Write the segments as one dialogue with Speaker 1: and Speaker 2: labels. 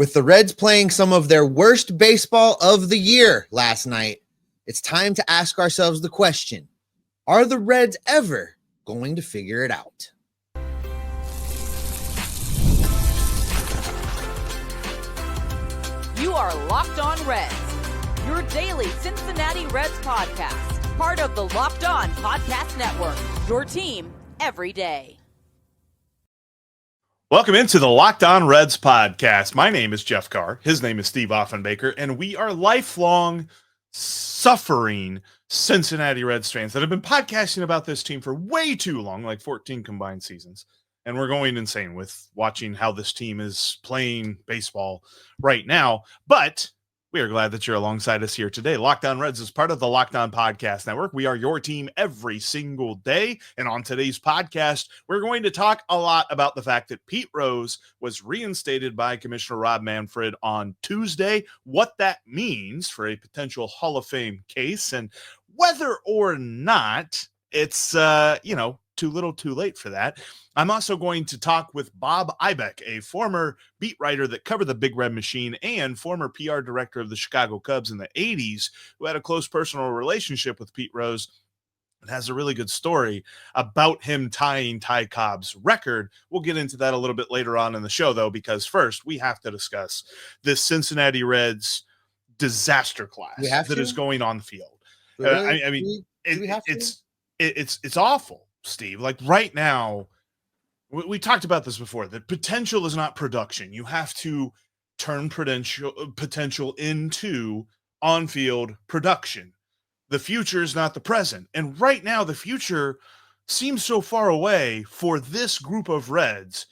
Speaker 1: With the Reds playing some of their worst baseball of the year last night, it's time to ask ourselves the question, are the Reds ever going to figure it out?
Speaker 2: You are Locked On Reds, your daily Cincinnati Reds podcast, part of the Locked On Podcast Network, your team every day.
Speaker 3: Welcome into the Locked On Reds podcast. My name is Jeff Carr. His name is Steve Offenbaker, and we are lifelong suffering Cincinnati Reds fans that have been podcasting about this team for way too long, like 14 combined seasons. And we're going insane with watching how this team is playing baseball right now. But we are glad that you're alongside us here today. Locked On Reds is part of the Locked On Podcast Network. We are your team every single day. And on today's podcast, we're going to talk a lot about the fact that Pete Rose was reinstated by Commissioner Rob Manfred on Tuesday, what that means for a potential Hall of Fame case, and whether or not it's, too little too late for that. I'm also going to talk with Bob Ibach, a former beat writer that covered the Big Red Machine and former PR director of the Chicago Cubs in the 80s, who had a close personal relationship with Pete Rose and has a really good story about him tying Ty Cobb's record. We'll get into that a little bit later on in the show, though, because first we have to discuss this Cincinnati Reds disaster class that is going on the field.
Speaker 1: Really?
Speaker 3: It's awful, Steve. Like right now, we talked about this before, that potential is not production. You have to turn potential into on-field production. The future is not the present. And right now, the future seems so far away for this group of Reds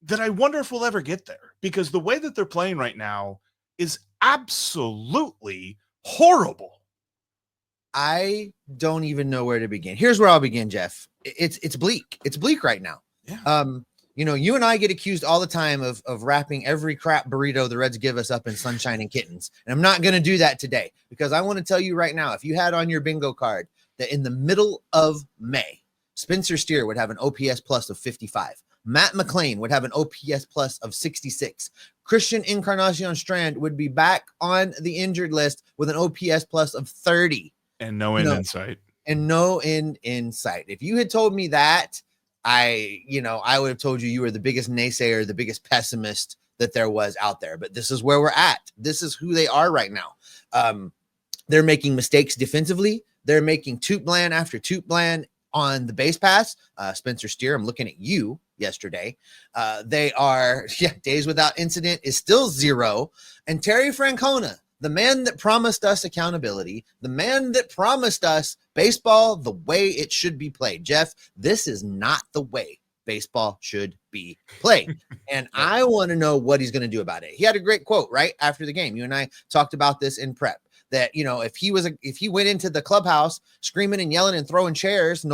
Speaker 3: that I wonder if we'll ever get there, because the way that they're playing right now is absolutely horrible.
Speaker 1: I don't even know where to begin. Here's where I'll begin, Jeff. It's bleak. It's bleak right now.
Speaker 3: Yeah.
Speaker 1: You and I get accused all the time of wrapping every crap burrito the Reds give us up in sunshine and kittens. And I'm not going to do that today, because I want to tell you right now, if you had on your bingo card that in the middle of May, Spencer Steer would have an OPS plus of 55. Matt McLain would have an OPS plus of 66. Christian Encarnacion Strand would be back on the injured list with an OPS plus of 30.
Speaker 3: And no end in sight.
Speaker 1: And no end in sight. If you had told me that, I would have told you were the biggest naysayer, the biggest pessimist that there was out there. But this is where we're at. This is who they are right now. They're making mistakes defensively. They're making toot bland after toot bland on the base pass. Spencer Steer, I'm looking at you yesterday. They are, days without incident is still 0. And Terry Francona, the man that promised us accountability, the man that promised us baseball the way it should be played. Jeff, this is not the way baseball should be played. And I want to know what he's going to do about it. He had a great quote right after the game. You and I talked about this in prep, that, if he went into the clubhouse screaming and yelling and throwing chairs,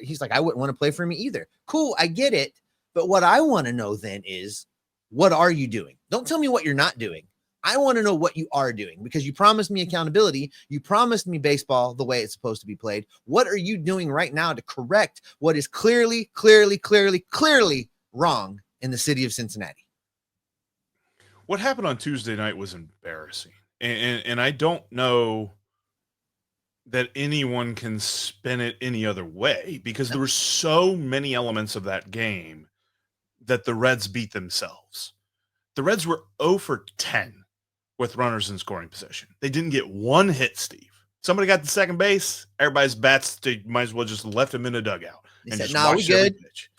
Speaker 1: he's like, I wouldn't want to play for me either. Cool. I get it. But what I want to know then is, what are you doing? Don't tell me what you're not doing. I want to know what you are doing, because you promised me accountability. You promised me baseball the way it's supposed to be played. What are you doing right now to correct what is clearly wrong in the city of Cincinnati?
Speaker 3: What happened on Tuesday night was embarrassing. And I don't know that anyone can spin it any other way, because there were so many elements of that game that the Reds beat themselves. The Reds were 0 for 10 with runners in scoring position. They didn't get one hit, Steve. Somebody got to second base. Everybody's bats, they might as well just left them in a dugout.
Speaker 1: They said, no, we good.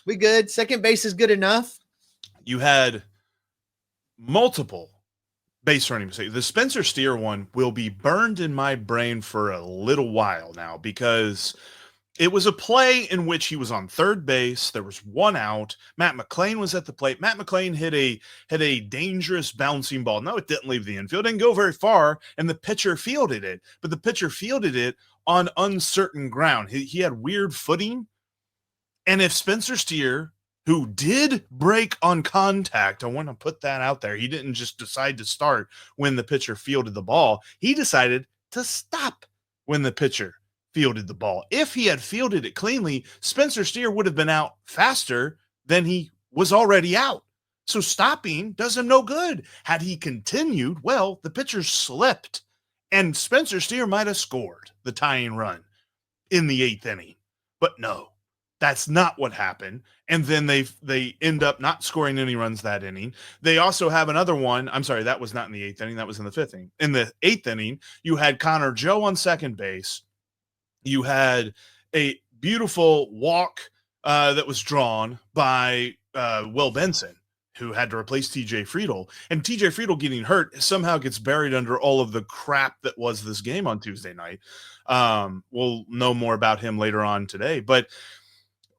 Speaker 1: We good. Second base is good enough.
Speaker 3: You had multiple base running mistakes. The Spencer Steer one will be burned in my brain for a little while now, because it was a play in which he was on third base. There was one out. Matt McLain was at the plate. Matt McLain hit a dangerous bouncing ball. No, it didn't leave the infield. It didn't go very far, and the pitcher fielded it. But the pitcher fielded it on uncertain ground. He had weird footing. And if Spencer Steer, who did break on contact, I want to put that out there. He didn't just decide to start when the pitcher fielded the ball. He decided to stop when the pitcher fielded the ball. If he had fielded it cleanly, Spencer Steer would have been out faster than he was already out. So stopping does him no good. Had he continued, well, the pitcher slipped, and Spencer Steer might have scored the tying run in the 8th inning. But no, that's not what happened. And then they end up not scoring any runs that inning. They also have another one. I'm sorry, that was not in the 8th inning. That was in the 5th inning. In the 8th inning, you had Connor Joe on second base. You had a beautiful walk that was drawn by Will Benson, who had to replace TJ Friedel. And TJ Friedel getting hurt somehow gets buried under all of the crap that was this game on Tuesday night. We'll know more about him later on today. But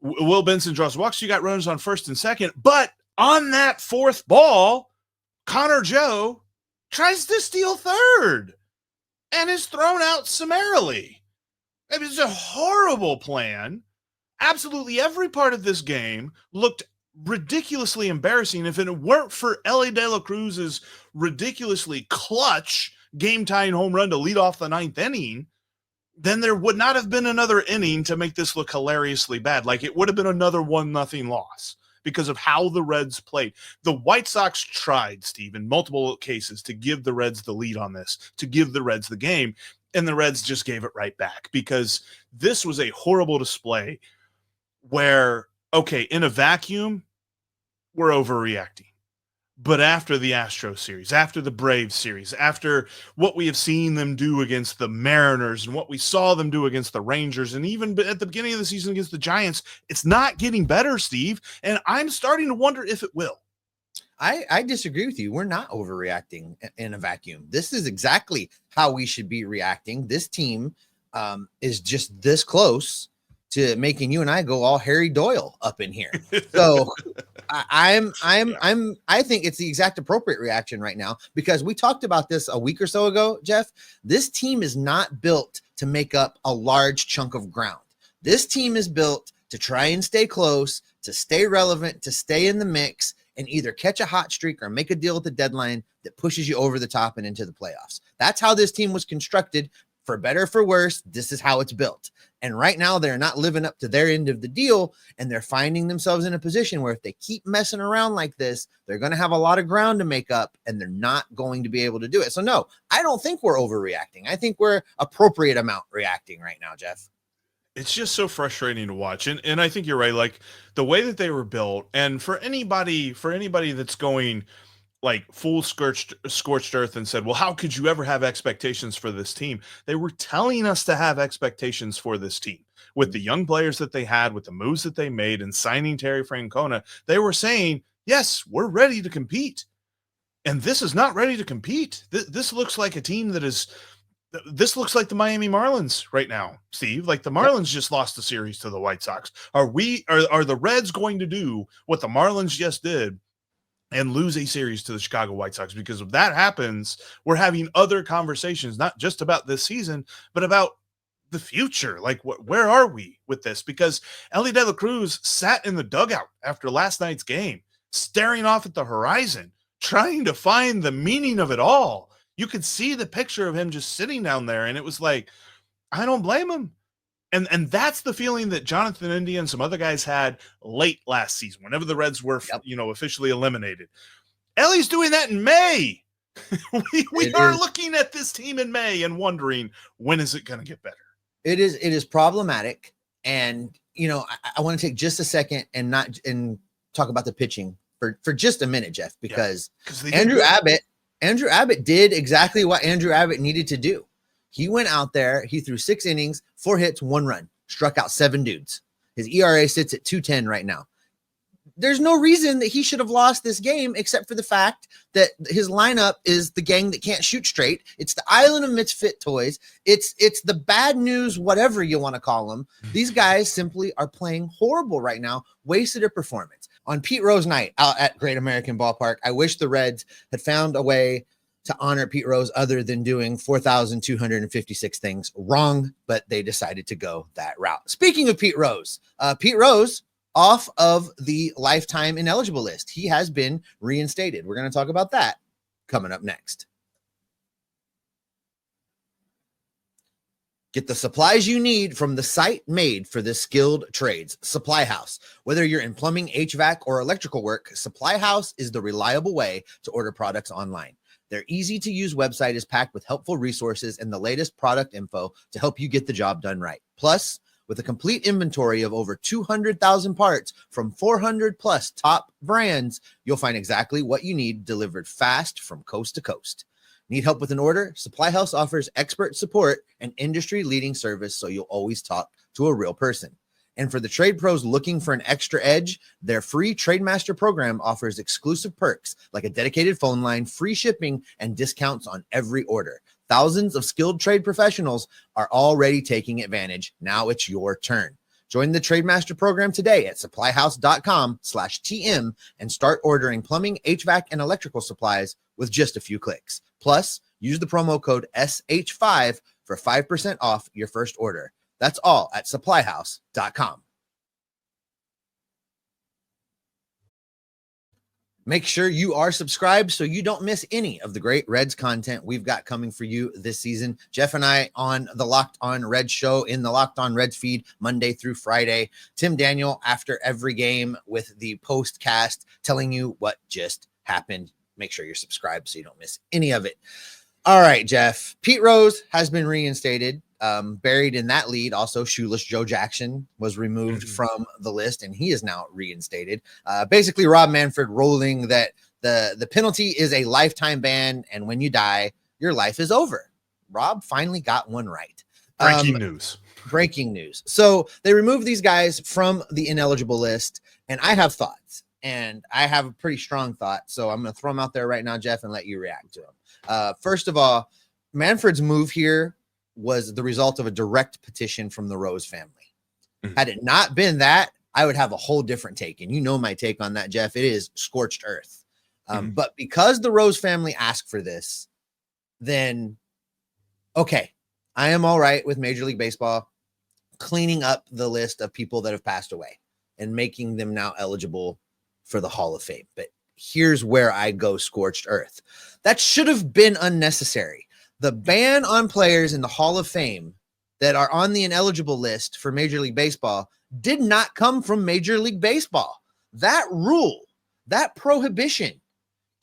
Speaker 3: Will Benson draws walks. You got runners on first and second. But on that 4th ball, Connor Joe tries to steal third and is thrown out summarily. It was a horrible plan. Absolutely every part of this game looked ridiculously embarrassing. If it weren't for Elly De La Cruz's ridiculously clutch game-tying home run to lead off the 9th inning, then there would not have been another inning to make this look hilariously bad. Like, it would have been another 1-0 loss because of how the Reds played. The White Sox tried, Steve, in multiple cases to give the Reds the lead on this, to give the Reds the game, and the Reds just gave it right back because this was a horrible display where, okay, in a vacuum, we're overreacting. But after the Astros series, after the Braves series, after what we have seen them do against the Mariners and what we saw them do against the Rangers, and even at the beginning of the season against the Giants, it's not getting better, Steve. And I'm starting to wonder if it will.
Speaker 1: I disagree with you. We're not overreacting in a vacuum. This is exactly how we should be reacting. This team is just this close to making you and I go all Harry Doyle up in here. So I think it's the exact appropriate reaction right now, because we talked about this a week or so ago, Jeff. This team is not built to make up a large chunk of ground. This team is built to try and stay close, to stay relevant, to stay in the mix, and either catch a hot streak or make a deal at the deadline that pushes you over the top and into the playoffs. That's how this team was constructed. For better or for worse, this is how it's built. And right now, they're not living up to their end of the deal, and they're finding themselves in a position where if they keep messing around like this, they're going to have a lot of ground to make up, and they're not going to be able to do it. So, no, I don't think we're overreacting. I think we're appropriate amount reacting right now, Jeff.
Speaker 3: It's just so frustrating to watch. And I think you're right. Like, the way that they were built, and for anybody that's going like full scorched earth and said, well, how could you ever have expectations for this team? They were telling us to have expectations for this team with the young players that they had, with the moves that they made, and signing Terry Francona. They were saying, yes, we're ready to compete. And this is not ready to compete. This looks like a team this looks like the Miami Marlins right now, Steve. Like, the Marlins just lost the series to the White Sox. Are the Reds going to do what the Marlins just did and lose a series to the Chicago White Sox? Because if that happens, we're having other conversations, not just about this season, but about the future. Like, where are we with this? Because Elly De La Cruz sat in the dugout after last night's game, staring off at the horizon, trying to find the meaning of it all. You could see the picture of him just sitting down there, and it was like, I don't blame him. And that's the feeling that Jonathan India and some other guys had late last season, whenever the Reds were, officially eliminated. Ellie's doing that in May. we are looking at this team in May and wondering, when is it going to get better? It
Speaker 1: is problematic. And, I want to take just a second and talk about the pitching for just a minute, Jeff, because Andrew Abbott did exactly what Andrew Abbott needed to do. He went out there, he threw 6 innings, 4 hits, 1 run, struck out 7 dudes. His ERA sits at 2.10 right now. There's no reason that he should have lost this game except for the fact that his lineup is the gang that can't shoot straight. It's the island of misfit toys. It's the bad news, whatever you want to call them. These guys simply are playing horrible right now, wasted a performance. On Pete Rose night out at Great American Ballpark, I wish the Reds had found a way to honor Pete Rose other than doing 4,256 things wrong, but they decided to go that route. Speaking of Pete Rose off of the lifetime ineligible list. He has been reinstated. We're going to talk about that coming up next. Get the supplies you need from the site made for the skilled trades, Supply House. Whether you're in plumbing, HVAC, or electrical work, Supply House is the reliable way to order products online. Their easy-to-use website is packed with helpful resources and the latest product info to help you get the job done right. Plus, with a complete inventory of over 200,000 parts from 400 plus top brands, you'll find exactly what you need delivered fast from coast to coast. Need help with an order? Supply House offers expert support and industry-leading service, so you'll always talk to a real person. And for the trade pros looking for an extra edge, their free Trademaster program offers exclusive perks like a dedicated phone line, free shipping, and discounts on every order. Thousands of skilled trade professionals are already taking advantage. Now it's your turn. Join the Trademaster program today at supplyhouse.com/TM and start ordering plumbing, HVAC, and electrical supplies with just a few clicks. Plus, use the promo code SH5 for 5% off your first order. That's all at supplyhouse.com. Make sure you are subscribed so you don't miss any of the great Reds content we've got coming for you this season. Jeff and I on the Locked On Reds show in the Locked On Reds feed Monday through Friday. Tim Daniel after every game with the postcast telling you what just happened. Make sure you're subscribed so you don't miss any of it. All right, Jeff. Pete Rose has been reinstated. Buried in that lead, also shoeless Joe Jackson was removed from the list, and he is now reinstated. Basically, Rob Manfred ruling that the penalty is a lifetime ban, and when you die, your life is over. Rob finally got one right.
Speaker 3: Breaking news.
Speaker 1: Breaking news. So they removed these guys from the ineligible list, and I have thoughts, and I have a pretty strong thought. So I'm going to throw them out there right now, Jeff, and let you react to them. First of all, Manfred's move here was the result of a direct petition from the Rose family. Had it not been that, I would have a whole different take. And you know my take on that, Jeff. It is scorched earth. But because the Rose family asked for this, then, okay, I am all right with Major League Baseball cleaning up the list of people that have passed away and making them now eligible for the Hall of Fame. But here's where I go scorched earth. That should have been unnecessary. The ban on players in the Hall of Fame that are on the ineligible list for Major League Baseball did not come from Major League Baseball. That rule, that prohibition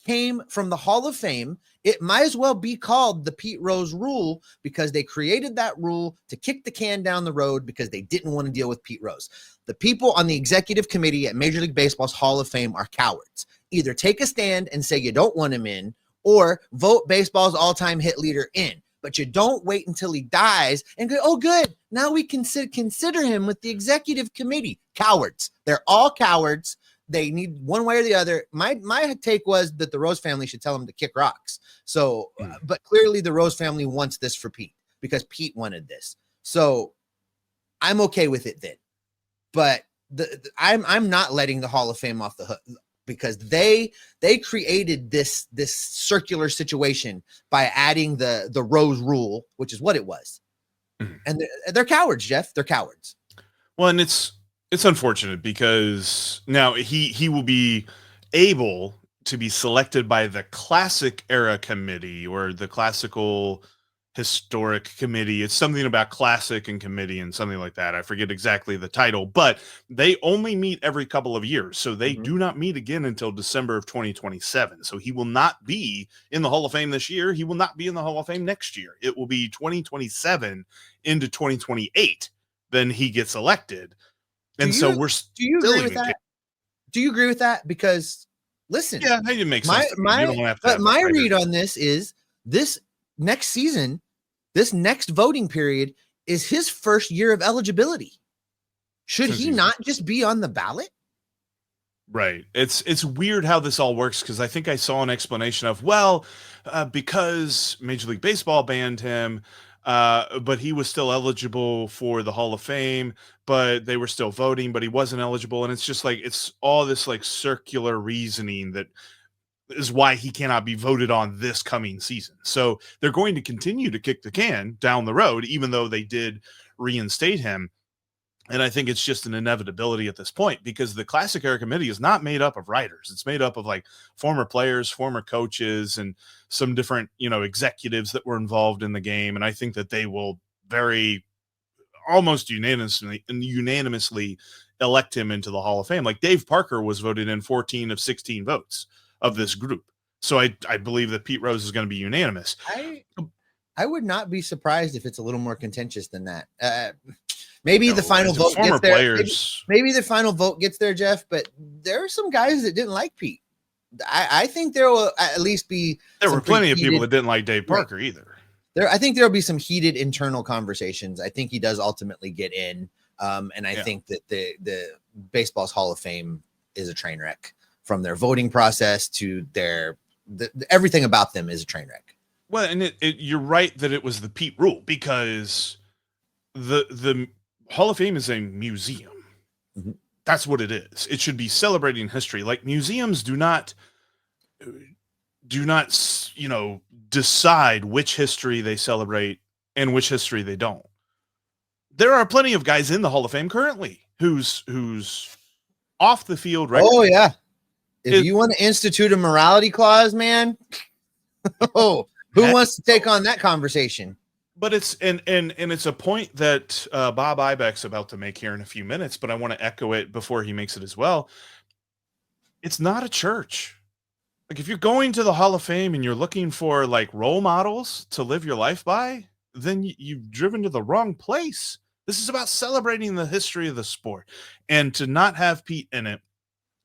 Speaker 1: came from the Hall of Fame. It might as well be called the Pete Rose rule because they created that rule to kick the can down the road because they didn't want to deal with Pete Rose. The people on the executive committee at Major League Baseball's Hall of Fame are cowards. Either take a stand and say you don't want him in, or vote baseball's all-time hit leader in. But you don't wait until he dies and go, oh, good, now we can consider him with the executive committee. Cowards. They're all cowards. They need one way or the other. My take was that the Rose family should tell him to kick rocks. So, but clearly the Rose family wants this for Pete because Pete wanted this. So I'm okay with it then. But I'm not letting the Hall of Fame off the hook, because they created this circular situation by adding the Rose rule, which is what it was. And they're cowards, Jeff. They're cowards.
Speaker 3: Well, and it's unfortunate because now he will be able to be selected by the classic era committee or the classical historic committee. It's something about classic and committee and something like that. I forget exactly the title, but they only meet every couple of years. So they do not meet again until December of 2027. So he will not be in the Hall of Fame this year. He will not be in the Hall of Fame next year. It will be 2027 into 2028. Then he gets elected. And do you agree with that?
Speaker 1: Do you agree with that? Because listen,
Speaker 3: yeah, it makes sense.
Speaker 1: My read on this is this next season, this next voting period is his first year of eligibility. Should he not just be on the ballot?
Speaker 3: Right. It's weird how this all works because I think I saw an explanation of, because Major League Baseball banned him, but he was still eligible for the Hall of Fame, but they were still voting, but he wasn't eligible. And it's just like, it's all this like circular reasoning that is why he cannot be voted on this coming season. So they're going to continue to kick the can down the road, even though they did reinstate him. And I think it's just an inevitability at this point because the Classic Era Committee is not made up of writers. It's made up of like former players, former coaches, and some different, executives that were involved in the game. And I think that they will very almost unanimously elect him into the Hall of Fame. Like Dave Parker was voted in 14 of 16 votes of this group. So I believe that Pete Rose is going to be unanimous.
Speaker 1: I would not be surprised if it's a little more contentious than that. Maybe the final vote
Speaker 3: former
Speaker 1: gets there.
Speaker 3: Players.
Speaker 1: Maybe the final vote gets there, Jeff. But there are some guys that didn't like Pete. I think there will at least be.
Speaker 3: There were plenty of people that didn't like Dave Parker either.
Speaker 1: I think there will be some heated internal conversations. I think he does ultimately get in, and I think that the baseball's Hall of Fame is a train wreck, from their voting process to everything about them is a train wreck.
Speaker 3: Well, and you're right that it was the Pete rule, because the Hall of Fame is a museum.
Speaker 1: Mm-hmm.
Speaker 3: That's what it is. It should be celebrating history. Like, museums do not, decide which history they celebrate and which history they don't. There are plenty of guys in the Hall of Fame currently who's off the field record.
Speaker 1: Oh yeah. If you want to institute a morality clause, man, who wants to take on that conversation?
Speaker 3: But it's and it's a point that Bob Ibach's about to make here in a few minutes, but I want to echo it before he makes it as well. It's not a church. Like, if you're going to the Hall of Fame and you're looking for like role models to live your life by, then you've driven to the wrong place. This is about celebrating the history of the sport, and to not have Pete in it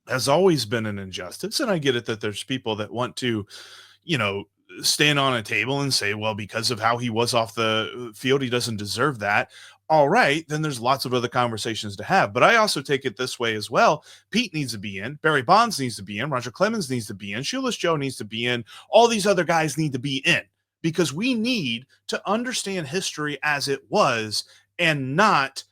Speaker 3: has always been an injustice. And I get it that there's people that want to, stand on a table and say, well, because of how he was off the field, he doesn't deserve that. All right, then there's lots of other conversations to have. But I also take it this way as well. Pete needs to be in. Barry Bonds needs to be in. Roger Clemens needs to be in. Shoeless Joe needs to be in. All these other guys need to be in, because we need to understand history as it was and not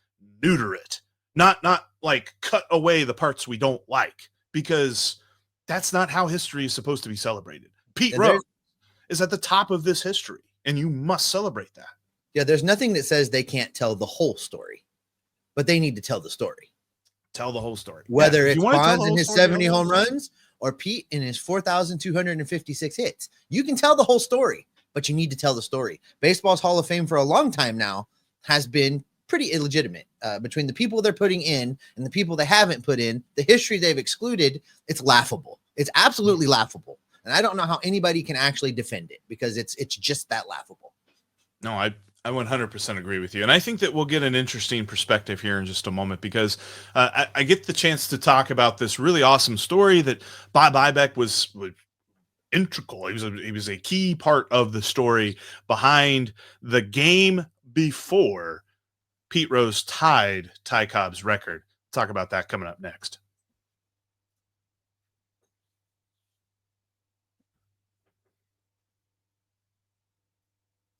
Speaker 3: neuter it, not like cut away the parts we don't like, because that's not how history is supposed to be celebrated. Pete Rose is at the top of this history, and you must celebrate that.
Speaker 1: Yeah, there's nothing that says they can't tell the whole story, but they need to tell the story.
Speaker 3: Tell the whole story.
Speaker 1: Whether it's Bonds in his 70 home runs or Pete in his 4,256 hits. You can tell the whole story, but you need to tell the story. Baseball's Hall of Fame for a long time now has been pretty illegitimate between the people they're putting in and the people they haven't put in. The history they've excluded, it's laughable. It's absolutely laughable. And I don't know how anybody can actually defend it, because it's just that laughable.
Speaker 3: No, I 100% agree with you. And I think that we'll get an interesting perspective here in just a moment, because I get the chance to talk about this really awesome story that Bob Ibach was integral. He was a key part of the story behind the game before Pete Rose tied Ty Cobb's record. Talk about that coming up next.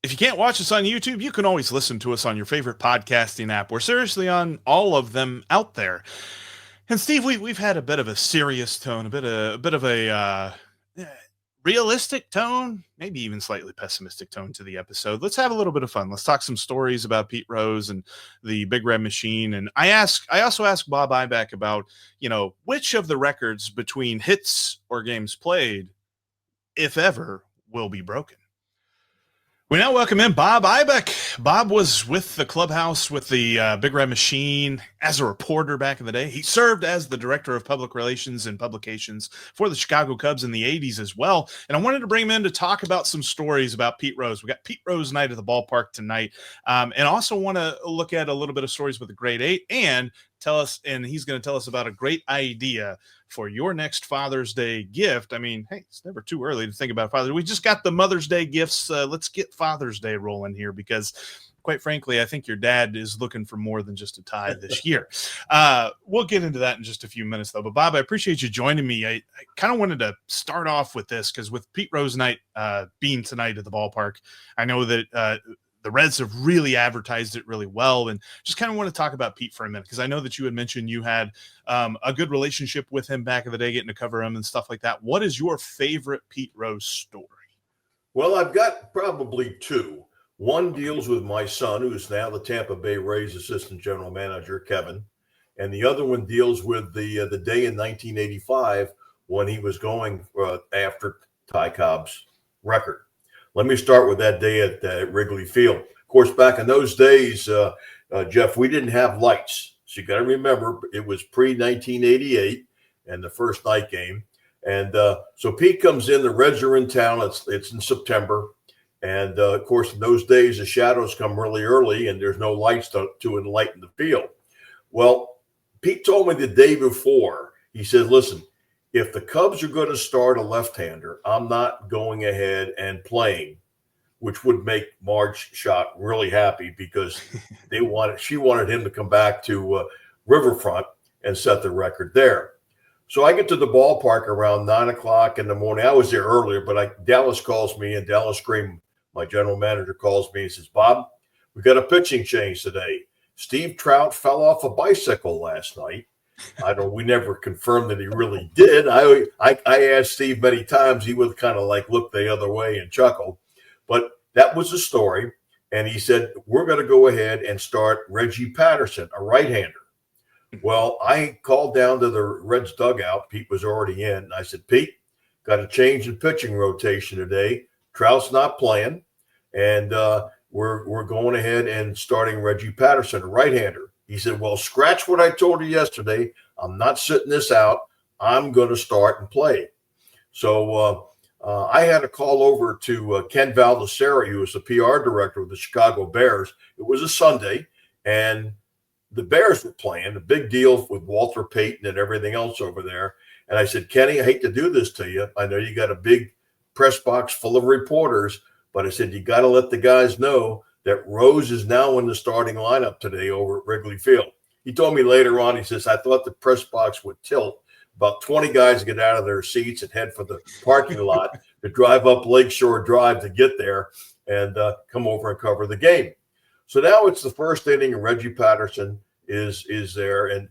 Speaker 3: If you can't watch us on YouTube, you can always listen to us on your favorite podcasting app. We're seriously on all of them out there. And Steve, we've had a bit of a serious tone, a bit of a realistic tone, maybe even slightly pessimistic tone to the episode. Let's have a little bit of fun. Let's talk some stories about Pete Rose and the Big Red Machine. And I also asked Bob Ibach about, which of the records between hits or games played, if ever, will be broken. We now welcome in Bob Ibach. Bob was with the clubhouse with the Big Red Machine as a reporter back in the day. He served as the director of public relations and publications for the Chicago Cubs in the 80s as well. And I wanted to bring him in to talk about some stories about Pete Rose. We got Pete Rose night at the ballpark tonight. And also want to look at a little bit of stories with the grade 8 and he's going to tell us about a great idea for your next Father's Day gift. I mean, hey, it's never too early to think about Father's Day. We just got the Mother's Day gifts. Let's get Father's Day rolling here, because quite frankly, I think your dad is looking for more than just a tie this year. We'll get into that in just a few minutes, though. But Bob, I appreciate you joining me. I kind of wanted to start off with this, because with Pete Rose night being tonight at the ballpark, I know that the Reds have really advertised it really well, and just kind of want to talk about Pete for a minute, because I know that you had mentioned you had a good relationship with him back in the day, getting to cover him and stuff like that. What is your favorite Pete Rose story?
Speaker 4: Well, I've got probably two. One deals with my son, who's now the Tampa Bay Rays assistant general manager, Kevin, and the other one deals with the day in 1985 when he was going after Ty Cobb's record. Let me start with that day at Wrigley Field. Of course, back in those days, Jeff, we didn't have lights. So you got to remember, it was pre-1988 and the first night game. And so Pete comes in, the Reds are in town. It's in September. And, of course, in those days, the shadows come really early and there's no lights to enlighten the field. Well, Pete told me the day before, he said, listen, if the Cubs are going to start a left-hander, I'm not going ahead and playing, which would make Marge Schott really happy because she wanted him to come back to Riverfront and set the record there. So I get to the ballpark around 9 o'clock in the morning. I was there earlier, but Dallas calls me, and Dallas Green, my general manager, calls me and says, Bob, we got a pitching change today. Steve Trout fell off a bicycle last night. We never confirmed that he really did. I asked Steve many times. He would kind of like look the other way and chuckle. But that was the story. And he said, we're going to go ahead and start Reggie Patterson, a right-hander. Well, I called down to the Reds dugout. Pete was already in. And I said, Pete, got a change in pitching rotation today. Trout's not playing. And we're going ahead and starting Reggie Patterson, a right-hander. He said, well, scratch what I told you yesterday. I'm not sitting this out. I'm going to start and play. So I had a call over to Ken Valdesari, who was the PR director of the Chicago Bears. It was a Sunday, and the Bears were playing, a big deal with Walter Payton and everything else over there. And I said, Kenny, I hate to do this to you. I know you got a big press box full of reporters, but I said, you got to let the guys know that Rose is now in the starting lineup today over at Wrigley Field. He told me later on, he says, I thought the press box would tilt. About 20 guys get out of their seats and head for the parking lot to drive up Lakeshore Drive to get there and come over and cover the game. So now it's the first inning, and Reggie Patterson is there, and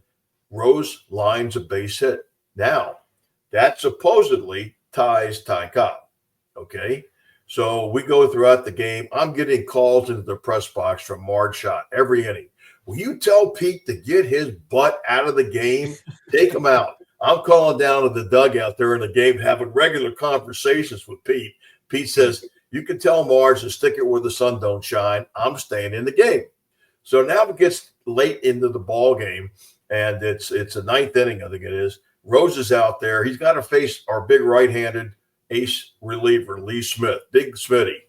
Speaker 4: Rose lines a base hit. Now, that supposedly ties Ty Cobb, okay? So we go throughout the game. I'm getting calls into the press box from Marge Schott every inning. Will you tell Pete to get his butt out of the game? Take him out. I'm calling down to the dugout there in the game, having regular conversations with Pete. Pete says, you can tell Marge to stick it where the sun don't shine. I'm staying in the game. So now it gets late into the ball game, and it's a ninth inning, I think it is. Rose is out there. He's got to face our big right-handed ace reliever, Lee Smith, Big Smitty.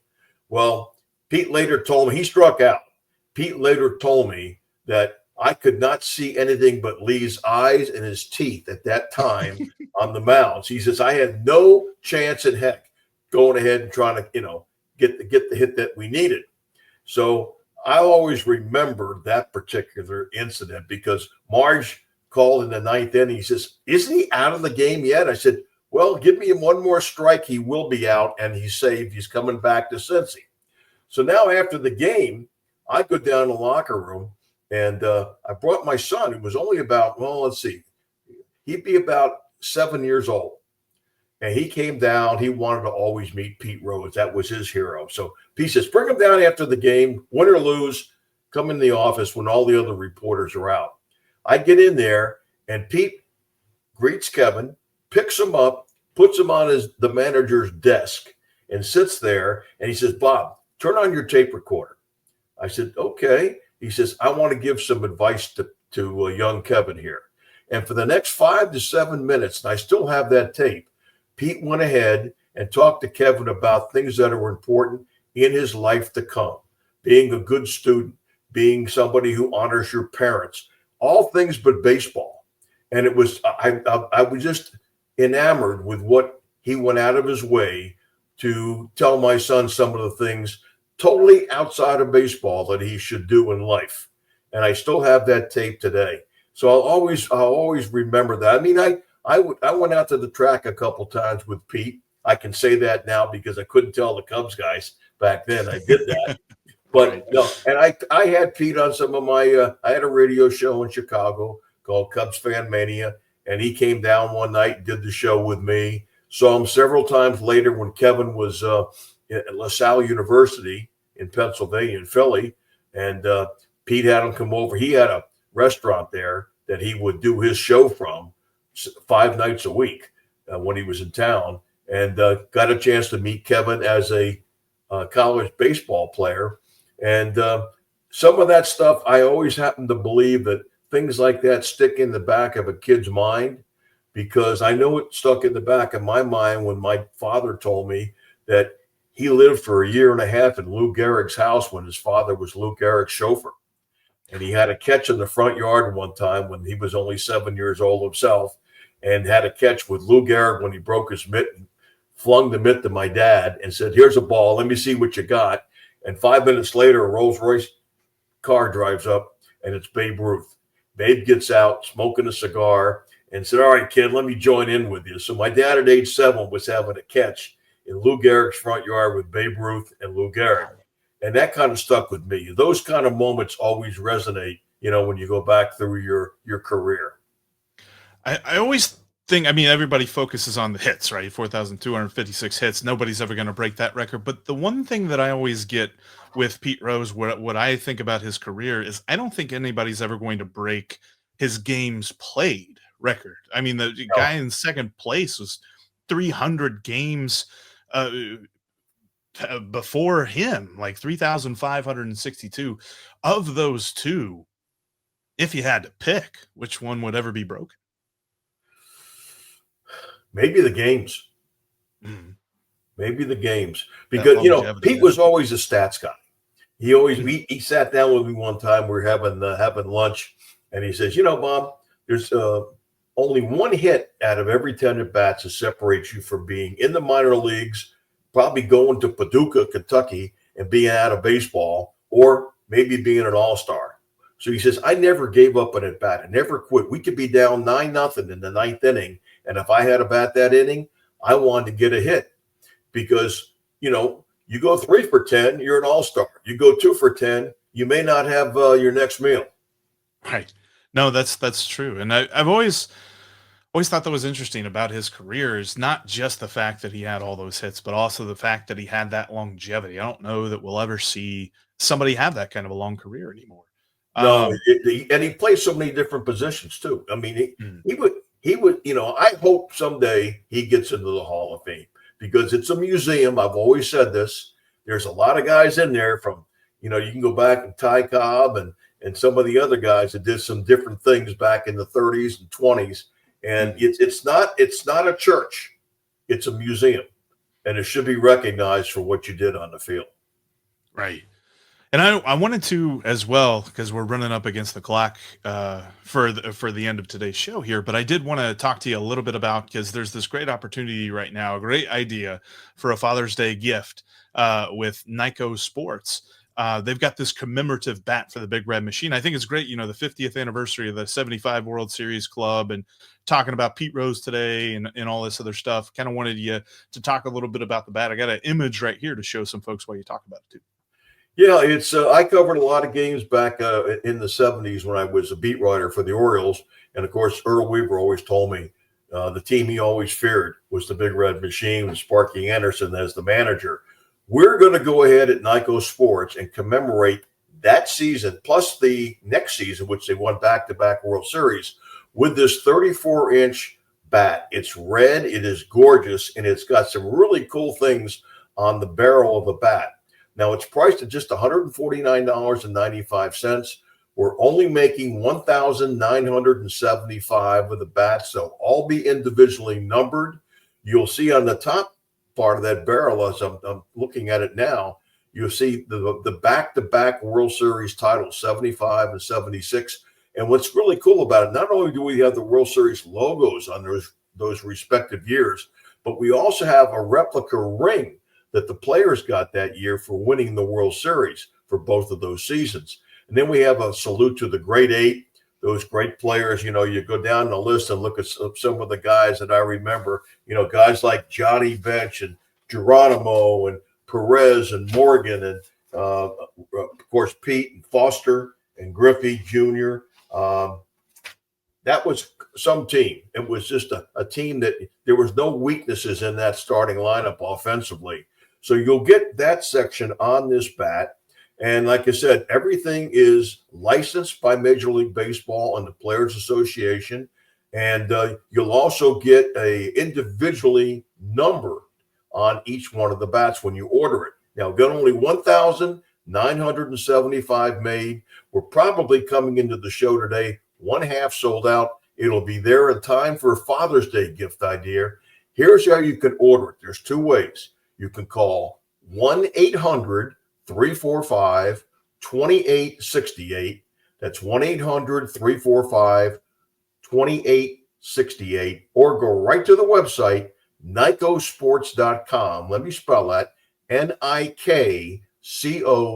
Speaker 4: Well, Pete later told me, he struck out. Pete later told me that I could not see anything but Lee's eyes and his teeth at that time on the mounds. He says, I had no chance in heck going ahead and trying to, get the hit that we needed. So I always remember that particular incident because Marge called in the ninth inning. He says, isn't he out of the game yet? I said, well, give me one more strike. He will be out, and he's saved. He's coming back to Cincy. So now after the game, I go down to the locker room, and I brought my son, who was only about, he'd be about 7 years old. And he came down. He wanted to always meet Pete Rose. That was his hero. So Pete says, bring him down after the game, win or lose, come in the office when all the other reporters are out. I get in there, and Pete greets Kevin, picks him up, puts him on the manager's desk, and sits there. And he says, Bob, turn on your tape recorder. I said, okay. He says, I want to give some advice to young Kevin here. And for the next 5 to 7 minutes, and I still have that tape, Pete went ahead and talked to Kevin about things that are important in his life to come, being a good student, being somebody who honors your parents, all things but baseball. And it was, I was just enamored with what he went out of his way to tell my son some of the things totally outside of baseball that he should do in life. And I still have that tape today. So I'll always remember that. I mean, I went out to the track a couple times with Pete. I can say that now because I couldn't tell the Cubs guys back then. I did that. But no, and I had Pete on some of my I had a radio show in Chicago called Cubs Fan Mania, and he came down one night and did the show with me. Saw him several times later when Kevin was at LaSalle University in Pennsylvania, in Philly, and Pete had him come over. He had a restaurant there that he would do his show from 5 nights a week when he was in town, and got a chance to meet Kevin as a college baseball player. And some of that stuff, I always happen to believe that things like that stick in the back of a kid's mind, because I know it stuck in the back of my mind when my father told me that he lived for a year and a half in Lou Gehrig's house when his father was Lou Gehrig's chauffeur. And he had a catch in the front yard one time when he was only 7 years old himself, and had a catch with Lou Gehrig when he broke his mitten, flung the mitt to my dad and said, "Here's a ball. Let me see what you got." And 5 minutes later, a Rolls Royce car drives up, and it's Babe Ruth. Babe gets out smoking a cigar and said, "All right, kid, let me join in with you." So my dad at age 7 was having a catch in Lou Gehrig's front yard with Babe Ruth and Lou Gehrig. And that kind of stuck with me. Those kind of moments always resonate, when you go back through your career.
Speaker 3: I always think, everybody focuses on the hits, right? 4,256 hits. Nobody's ever going to break that record. But the one thing that I always get with Pete Rose, what I think about his career, is I don't think anybody's ever going to break his games played record. The guy in second place was 300 games before him, like 3,562. Of those two, if you had to pick, which one would ever be broken?
Speaker 4: Maybe the games. Maybe the games. Because, Pete was always a stats guy. He always, he sat down with me one time. We were having lunch, and he says, "Bob, there's only one hit out of every 10 at-bats that separates you from being in the minor leagues, probably going to Paducah, Kentucky, and being out of baseball, or maybe being an all-star." So he says, "I never gave up an at-bat. I never quit. We could be down 9-0 in the ninth inning, and if I had a bat that inning, I wanted to get a hit, because, you go 3 for 10, you're an all-star. You go 2 for 10, you may not have your next meal."
Speaker 3: Right. No, that's true. And I've always thought that was interesting about his career, is not just the fact that he had all those hits, but also the fact that he had that longevity. I don't know that we'll ever see somebody have that kind of a long career anymore.
Speaker 4: No, and he plays so many different positions too. He would, I hope someday he gets into the Hall of Fame, because it's a museum. I've always said this. There's a lot of guys in there from, you can go back and Ty Cobb and some of the other guys that did some different things back in the 30s and 20s. And it's not a church. It's a museum, and it should be recognized for what you did on the field.
Speaker 3: Right. And I wanted to as well, because we're running up against the clock for the end of today's show here, but I did want to talk to you a little bit about, because there's this great opportunity right now, a great idea for a Father's Day gift with Nyko Sports. They've got this commemorative bat for the Big Red Machine. I think it's great, the 50th anniversary of the 75 World Series Club, and talking about Pete Rose today and all this other stuff. Kind of wanted you to talk a little bit about the bat. I got an image right here to show some folks while you talk about it too.
Speaker 4: Yeah, it's I covered a lot of games back in the 70s when I was a beat writer for the Orioles. And, of course, Earl Weaver always told me the team he always feared was the Big Red Machine with Sparky Anderson as the manager. We're going to go ahead at Nyko Sports and commemorate that season, plus the next season, which they won back-to-back World Series, with this 34-inch bat. It's red, it is gorgeous, and it's got some really cool things on the barrel of the bat. Now, it's priced at just $149.95. We're only making 1,975 of the bats. They'll all be individually numbered. You'll see on the top part of that barrel, as I'm looking at it now, you'll see the back-to-back World Series titles, 75 and 76. And what's really cool about it, not only do we have the World Series logos on those respective years, but we also have a replica ring that the players got that year for winning the World Series for both of those seasons. And then we have a salute to the Great Eight, those great players. You go down the list and look at some of the guys that I remember, guys like Johnny Bench and Geronimo and Perez and Morgan and, of course, Pete and Foster and Griffey Jr. That was some team. It was just a team that there was no weaknesses in that starting lineup offensively. So you'll get that section on this bat. And like I said, everything is licensed by Major League Baseball and the Players Association. And you'll also get a individually number on each one of the bats when you order it. Now, got only 1,000 975 made. We're probably coming into the show today, one half sold out. It'll be there in time for a Father's Day gift idea. Here's how you can order it. There's two ways. You can call 1-800-345-2868. That's 1-800-345-2868. Or go right to the website, NICOsports.com. Let me spell that. NIKCO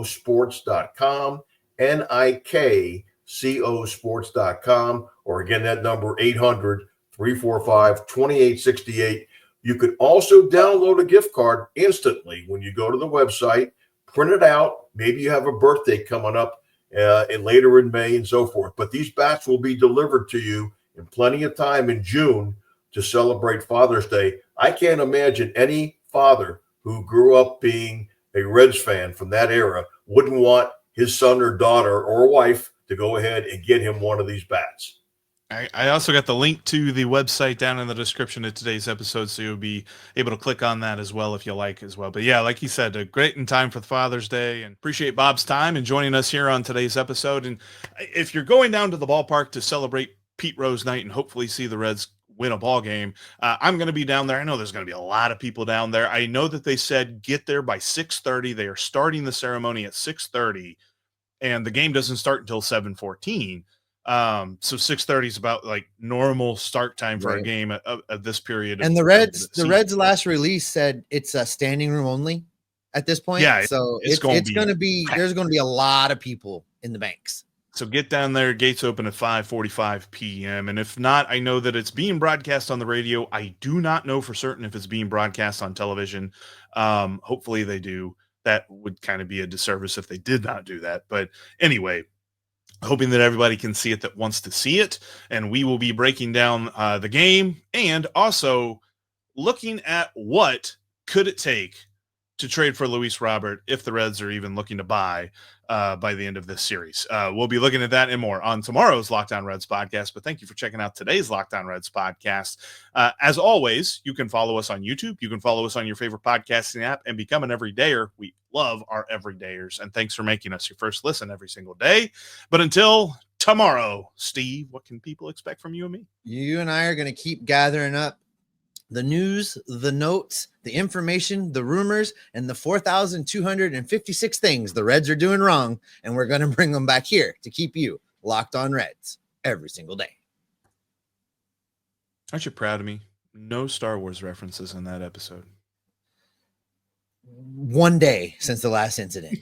Speaker 4: sports.com. NIKCO sports.com. Or again, that number 800-345-2868. You could also download a gift card instantly when you go to the website, print it out. Maybe you have a birthday coming up and later in May and so forth. But these bats will be delivered to you in plenty of time in June to celebrate Father's Day. I can't imagine any father who grew up being a Reds fan from that era wouldn't want his son or daughter or wife to go ahead and get him one of these bats.
Speaker 3: I also got the link to the website down in the description of today's episode, so you'll be able to click on that as well if you like as well. But yeah, like you said, a great in time for Father's Day, and appreciate Bob's time and joining us here on today's episode. And if you're going down to the ballpark to celebrate Pete Rose night and hopefully see the Reds win a ball game, I'm going to be down there. I know there's going to be a lot of people down there. I know that they said get there by 6:30. They are starting the ceremony at 6:30, and the game doesn't start until 7:14. So 6:30 is about like normal start time for a game at this period.
Speaker 1: And the Reds last release said it's a standing room only at this point.
Speaker 3: Yeah,
Speaker 1: so it's going to be there's going to be a lot of people in the banks.
Speaker 3: So get down there. Gates open at 5:45 p.m. And if not, I know that it's being broadcast on the radio. I do not know for certain if it's being broadcast on television. Hopefully they do. That would kind of be a disservice if they did not do that. But anyway, hoping that everybody can see it that wants to see it. And we will be breaking down the game and also looking at what could it take to trade for Luis Robert if the Reds are even looking to buy by the end of this series. We'll be looking at that and more on tomorrow's Locked On Reds podcast. But thank you for checking out today's Locked On Reds podcast. As always, you can follow us on YouTube. You can follow us on your favorite podcasting app and become an everydayer. We love our everydayers. And thanks for making us your first listen every single day. But until tomorrow, Steve, what can people expect from you and me?
Speaker 1: You and I are going to keep gathering up the news, the notes, the information, the rumors, and the 4,256 things the Reds are doing wrong. And we're going to bring them back here to keep you locked on Reds every single day.
Speaker 3: Aren't you proud of me? No Star Wars references in that episode.
Speaker 1: One day since the last incident.